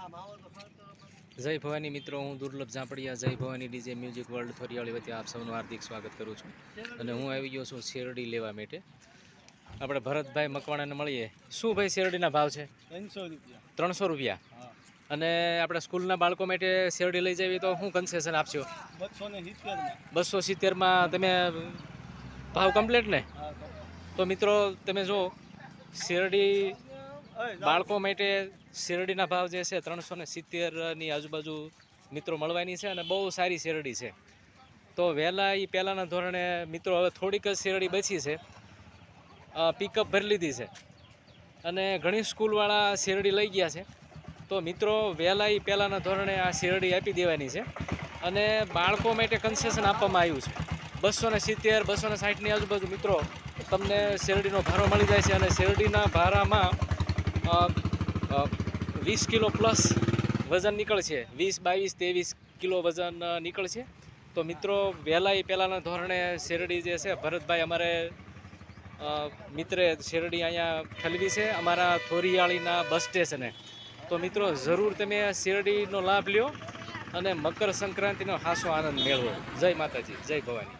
જય ભવાની મિત્રો, હું દુર્લભ ઝાંપડિયા જય Bhavani DJ music world Thoriyali વતી આપ સૌનું હાર્દિક સ્વાગત કરું છું. અને હું આવી ગયો છું શેરડી લેવા માટે. આપણે ભરતભાઈ મકવાણાને મળીએ. શું ભાઈ શેરડીના ભાવ છે? 300 રૂપિયા. અને આપણે સ્કૂલના બાળકો માટે શેરડી લઈ જવી તો શું કન્સેશન આપશો? 270માં તમે ભાવ કમ્પ્લીટ ને? તો મિત્રો તમે જો શેરડી બાળકો માટે શેરડીના ભાવ જે છે 370ની આજુબાજુ મિત્રો મળવાની છે. અને બહુ સારી શેરડી છે. તો વહેલા એ પહેલાંના ધોરણે મિત્રો હવે થોડીક જ શેરડી બચી છે, પિકઅપ ભરી લીધી છે અને ઘણી સ્કૂલવાળા શેરડી લઈ ગયા છે. તો મિત્રો વહેલા એ પહેલાંના ધોરણે આ શેરડી આપી દેવાની છે. અને બાળકો માટે કન્સેશન આપવામાં આવ્યું છે. 270 260ની આજુબાજુ મિત્રો તમને શેરડીનો ભારો મળી જાય છે. અને શેરડીના ભારામાં 20 કિલો પ્લસ વજન નીકળશે. 20, 22, 23 કિલો વજન નીકળશે. તો મિત્રો વહેલા એ પહેલાંના ધોરણે શેરડી જે છે ભરતભાઈ અમારે મિત્રે શેરડી અહીંયા ખરીદી છે અમારા થોરિયાળીના બસ સ્ટેશને. તો મિત્રો જરૂર તમે શેરડીનો લાભ લ્યો અને મકર સંક્રાંતિનો ખાસો આનંદ મેળવો. જય માતાજી, જય ભવાની.